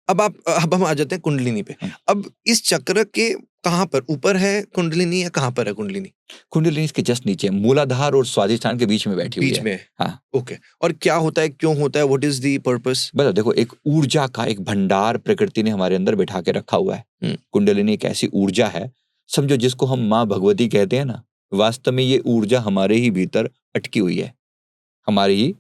अब हम आ जाते हैं कुंडलिनी पे। अब इस चक्र के कहाँ पर ऊपर है कुंडलिनी या कहाँ पर है कुंडलिनी? कुंडलिनी इसके जस्ट नीचे, मूलाधार और स्वादिष्ठान के बीच में बैठी हुई बीच है। में है। हाँ। ओके। और क्या होता है, क्यों होता है, व्हाट इज द पर्पस? मतलब देखो, एक ऊर्जा का एक भंडार प्रकृति ने हमारे अंदर बैठा के रखा हुआ है। कुंडलिनी एक ऐसी ऊर्जा है, समझो जिसको हम माँ भगवती कहते हैं ना, वास्तव में ये ऊर्जा हमारे ही भीतर अटकी हुई है, हमारी ही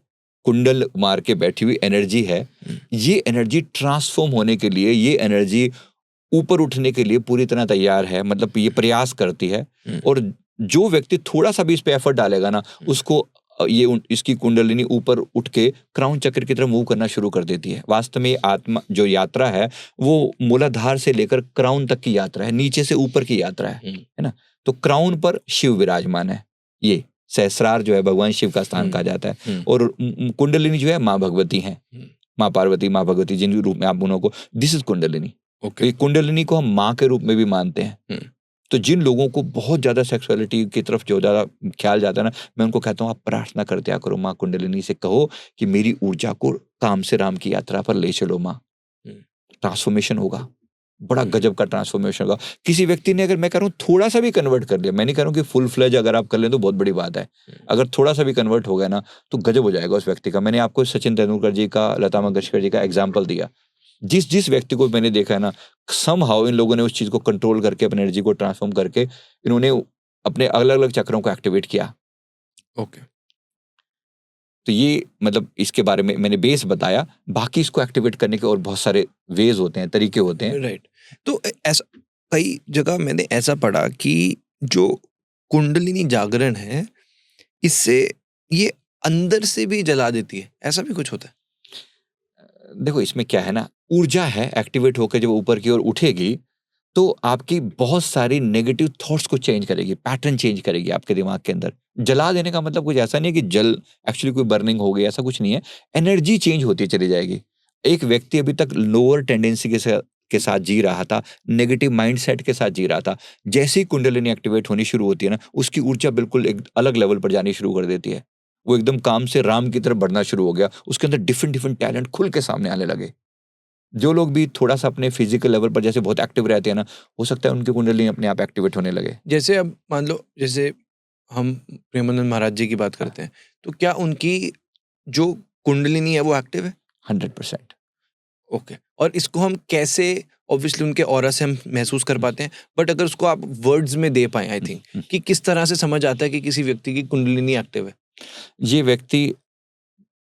कुंडल मार के बैठी हुई एनर्जी है। ये एनर्जी ट्रांसफॉर्म होने के लिए, ये एनर्जी ऊपर उठने के लिए पूरी तरह तैयार है, मतलब ये प्रयास करती है। और जो व्यक्ति थोड़ा सा भी इस पे एफर्ट डालेगा ना, उसको इसकी कुंडलिनी ऊपर उठ के क्राउन चक्र की तरफ मूव करना शुरू कर देती है। वास्तव में आत्मा जो यात्रा है वो मूलाधार से लेकर क्राउन तक की यात्रा है, नीचे से ऊपर की यात्रा है ना। तो क्राउन पर शिव विराजमान है, ये सहस्रार जो है भगवान शिव का स्थान कहा जाता है। और कुंडलिनी जो है माँ भगवती है, माँ पार्वती, माँ भगवती, जिन रूप में आप उनको, this is kundalini. Okay. Kundalini को हम माँ के रूप में भी मानते हैं। तो जिन लोगों को बहुत ज्यादा सेक्सुअलिटी की तरफ जो ज्यादा ख्याल जाता है ना, मैं उनको कहता हूँ आप प्रार्थना कर दिया करो, माँ कुंडलिनी से कहो कि मेरी ऊर्जा को काम से राम की यात्रा पर ले चलो माँ। ट्रांसफॉर्मेशन होगा, बड़ा गजब का ट्रांसफॉर्मेशन होगा। किसी व्यक्ति ने, अगर मैं कह रहा हूँ थोड़ा सा भी कन्वर्ट कर लिया, मैं नहीं कह रहा हूँ कि फुल फ्लेज अगर आप कर लें तो बहुत बड़ी बात है, अगर थोड़ा सा भी कन्वर्ट हो गया ना तो गजब हो जाएगा उस व्यक्ति का। मैंने आपको सचिन तेंदुलकर जी का, लता मंगेशकर जी का एग्जाम्पल दिया। जिस जिस व्यक्ति को मैंने देखा है ना, समहाउ इन लोगों ने उस चीज को कंट्रोल करके, अपनी एनर्जी को ट्रांसफॉर्म करके, इन्होंने अपने अलग अलग चक्रों को एक्टिवेट किया। ओके। तो ये मतलब इसके बारे में मैंने बेस बताया, बाकी इसको एक्टिवेट करने के और बहुत सारे वेज होते हैं, तरीके होते हैं। राइट। तो ऐसा कई जगह मैंने ऐसा पढ़ा कि जो कुंडलिनी जागरण है, इससे ये अंदर से भी जला देती है, ऐसा भी कुछ होता है? देखो इसमें क्या है ना, ऊर्जा है, एक्टिवेट होकर जब ऊपर की ओर उठेगी तो आपकी बहुत सारी नेगेटिव थॉट्स को चेंज करेगी, पैटर्न चेंज करेगी आपके दिमाग के अंदर। जला देने का मतलब कुछ ऐसा नहीं है कि जल एक्चुअली कोई बर्निंग हो गई, ऐसा कुछ नहीं है। एनर्जी चेंज होती चली जाएगी। एक व्यक्ति अभी तक लोअर टेंडेंसी के साथ जी रहा था, नेगेटिव माइंडसेट के साथ जी रहा था, जैसे ही कुंडलिनी एक्टिवेट होनी शुरू होती है ना, उसकी ऊर्जा बिल्कुल एक अलग लेवल पर जानी शुरू कर देती है। वो एकदम काम से राम की तरफ बढ़ना शुरू हो गया, उसके अंदर डिफरेंट डिफरेंट टैलेंट खुल के सामने आने लगे। जो लोग भी थोड़ा सा अपने फिजिकल लेवल पर जैसे बहुत एक्टिव रहते हैं ना, हो सकता है उनकी कुंडली अपने आप एक्टिवेट होने लगे। जैसे अब मान लो, जैसे हम प्रेमानंद महाराज जी की बात करते हैं, तो क्या उनकी जो कुंडलिनी है वो एक्टिव है? 100%। ओके। और इसको हम कैसे, ऑब्वियसली उनके ऑरा से हम महसूस कर पाते हैं, बट अगर उसको आप वर्ड्स में दे पाए, आई थिंक कि किस तरह से समझ आता है कि किसी व्यक्ति की कुंडलिनी एक्टिव है? ये व्यक्ति,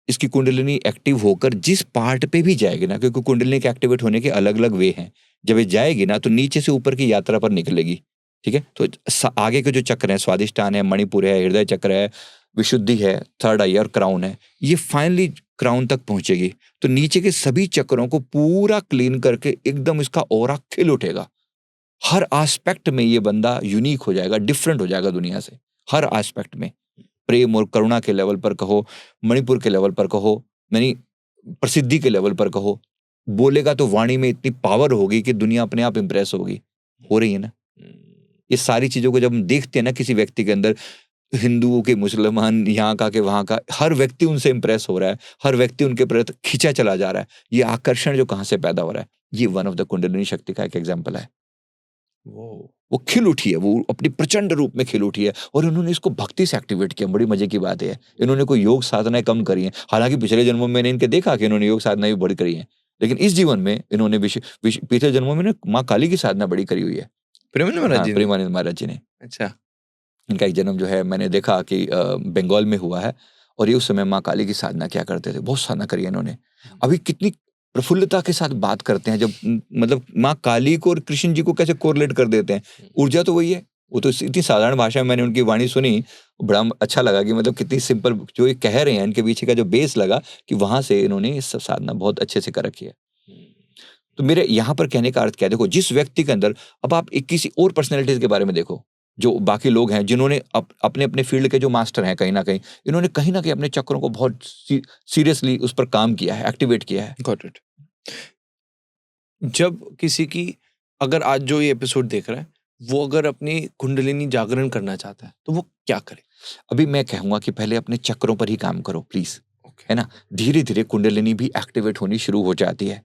इसकी कुंडलिनी एक्टिव होकर जिस पार्ट पे भी जाएगी ना, क्योंकि कुंडलिनी के एक्टिवेट होने के अलग अलग वे हैं, जब ये जाएगी ना तो नीचे से ऊपर की यात्रा पर निकलेगी। ठीक है, तो आगे के जो चक्र है, स्वादिष्ठान है, मणिपुर है, हृदय चक्र है, विशुद्धि है, थर्ड आई और क्राउन है, ये फाइनली क्राउन तक पहुंचेगी। तो नीचे के सभी चक्रों को पूरा क्लीन करके एकदम इसका ऑरा खिल उठेगा। हर एस्पेक्ट में ये बंदा यूनिक हो जाएगा, डिफरेंट हो जाएगा दुनिया से, हर एस्पेक्ट में। प्रेम और करुणा के लेवल पर कहो, मणिपुर के लेवल पर कहो, यानी प्रसिद्धि के लेवल पर कहो, बोलेगा तो वाणी में इतनी पावर होगी कि दुनिया अपने आप इंप्रेस होगी, हो रही है ना। ये सारी चीजों को जब हम देखते हैं ना किसी व्यक्ति के अंदर, हिंदुओं के, मुसलमान, यहाँ का के वहां का, हर व्यक्ति उनसे इंप्रेस हो रहा है, हर व्यक्ति उनके प्रति खींचा चला जा रहा है। ये आकर्षण जो कहाँ से पैदा हो रहा है, ये वन ऑफ द कुंडलिनी शक्ति का एक एग्जाम्पल है। वो खिल उठी है, वो अपनी प्रचंड रूप में खिल उठी है, और उन्होंने इसको भक्ति से एक्टिवेट किया। बड़ी मजे की बात है, इन्होंने कोई योग साधनाएं कम करी हैं, हालांकि पिछले जन्मों में मैंने इनके देखा कि इन्होंने योग साधना भी बड़ी करी है, लेकिन इस जीवन में इन्होंने पिछले जन्मों में माँ काली की साधना बड़ी करी हुई है, प्रेमानंद महाराज जी ने? प्रेमानंद महाराज जी ने। अच्छा। इनका एक जन्म जो है मैंने देखा कि बंगाल में हुआ है, और ये उस समय माँ काली की साधना क्या करते थे, बहुत साधना करी है इन्होंने। अभी कितनी प्रफुल्लता के साथ बात करते हैं, जब मतलब माँ काली को और कृष्ण जी को कैसे कोरिलेट कर देते हैं, ऊर्जा तो वही है। वो तो इतनी साधारण भाषा में मैंने उनकी वाणी सुनी, बड़ा अच्छा लगा कि मतलब कितनी सिंपल जो ये कह रहे हैं, इनके पीछे का जो बेस लगा कि वहां से इन्होंने इस साधना बहुत अच्छे से कर रखी है। तो मेरे यहाँ पर कहने का अर्थ क्या है, देखो जिस व्यक्ति के अंदर, अब आप एक किसी और पर्सनैलिटीज के बारे में देखो, जो बाकी लोग हैं जिन्होंने अपने अपने फील्ड के जो मास्टर हैं, कहीं ना कहीं अपने चक्रों को बहुत सीरियसली उस पर काम किया है, एक्टिवेट किया है। Got it. जब किसी की, अगर आज जो ये एपिसोड देख रहा है, वो अगर अपनी कुंडलिनी जागरण करना चाहता है तो वो क्या करे? अभी मैं कहूंगा कि पहले अपने चक्रों पर ही काम करो प्लीज, है ना। धीरे धीरे कुंडलिनी भी एक्टिवेट होनी शुरू हो जाती है।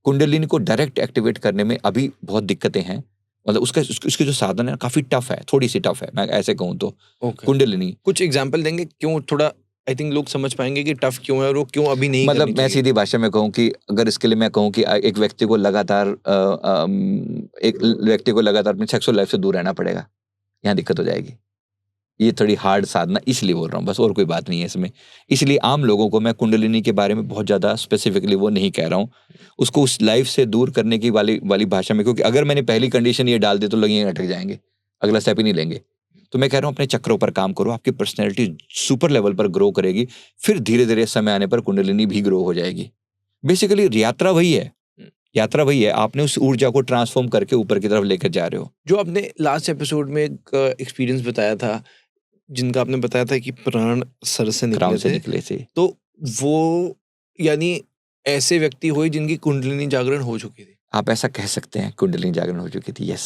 कुंडलिनी को डायरेक्ट एक्टिवेट करने में अभी बहुत दिक्कतें हैं, मतलब उसके जो साधन है काफी टफ है, थोड़ी सी टफ है, मैं ऐसे कहूँ तो। ओके, कुंडलिनी कुछ एग्जांपल देंगे क्यों, थोड़ा आई थिंक लोग समझ पाएंगे कि टफ क्यों है और वो क्यों अभी नहीं करनी मतलब मैं चाहिए। सीधी भाषा में कहूँ कि अगर इसके लिए मैं कहूँ कि एक व्यक्ति को लगातार अपनी सेक्सुअल लाइफ से दूर रहना पड़ेगा, यहाँ दिक्कत हो जाएगी। ये थोड़ी हार्ड साधना इसलिए बोल रहा हूँ, बस और कोई बात नहीं है इसमें। इसलिए आम लोगों को मैं कुंडलिनी के बारे में बहुत ज़्यादा स्पेसिफिकली वो नहीं कह रहा हूँ, उसको उस लाइफ से दूर करने की वाली भाषा में, क्योंकि अगर मैंने पहली कंडीशन ये डाल दी तो लोग यहीं अटक जाएंगे, अगला स्टेप ही नहीं लेंगे। तो मैं कह रहा हूँ अपने चक्रों पर काम करो, आपकी पर्सनैलिटी सुपर लेवल पर ग्रो करेगी, फिर धीरे धीरे समय आने पर कुंडलिनी भी ग्रो हो जाएगी। बेसिकली यात्रा वही है, यात्रा वही है, आपने उस ऊर्जा को ट्रांसफॉर्म करके ऊपर की तरफ लेकर जा रहे हो। जो आपने लास्ट एपिसोड में एक एक्सपीरियंस बताया था, जिनका आपने बताया था कि प्राण सर से क्राउन निकले से थे, निकले से तो वो यानी ऐसे व्यक्ति हुए जिनकी कुंडलिनी जागरण हो चुकी थी। आप ऐसा कह सकते हैं, कुंडलिनी जागरण हो चुकी थी, यस।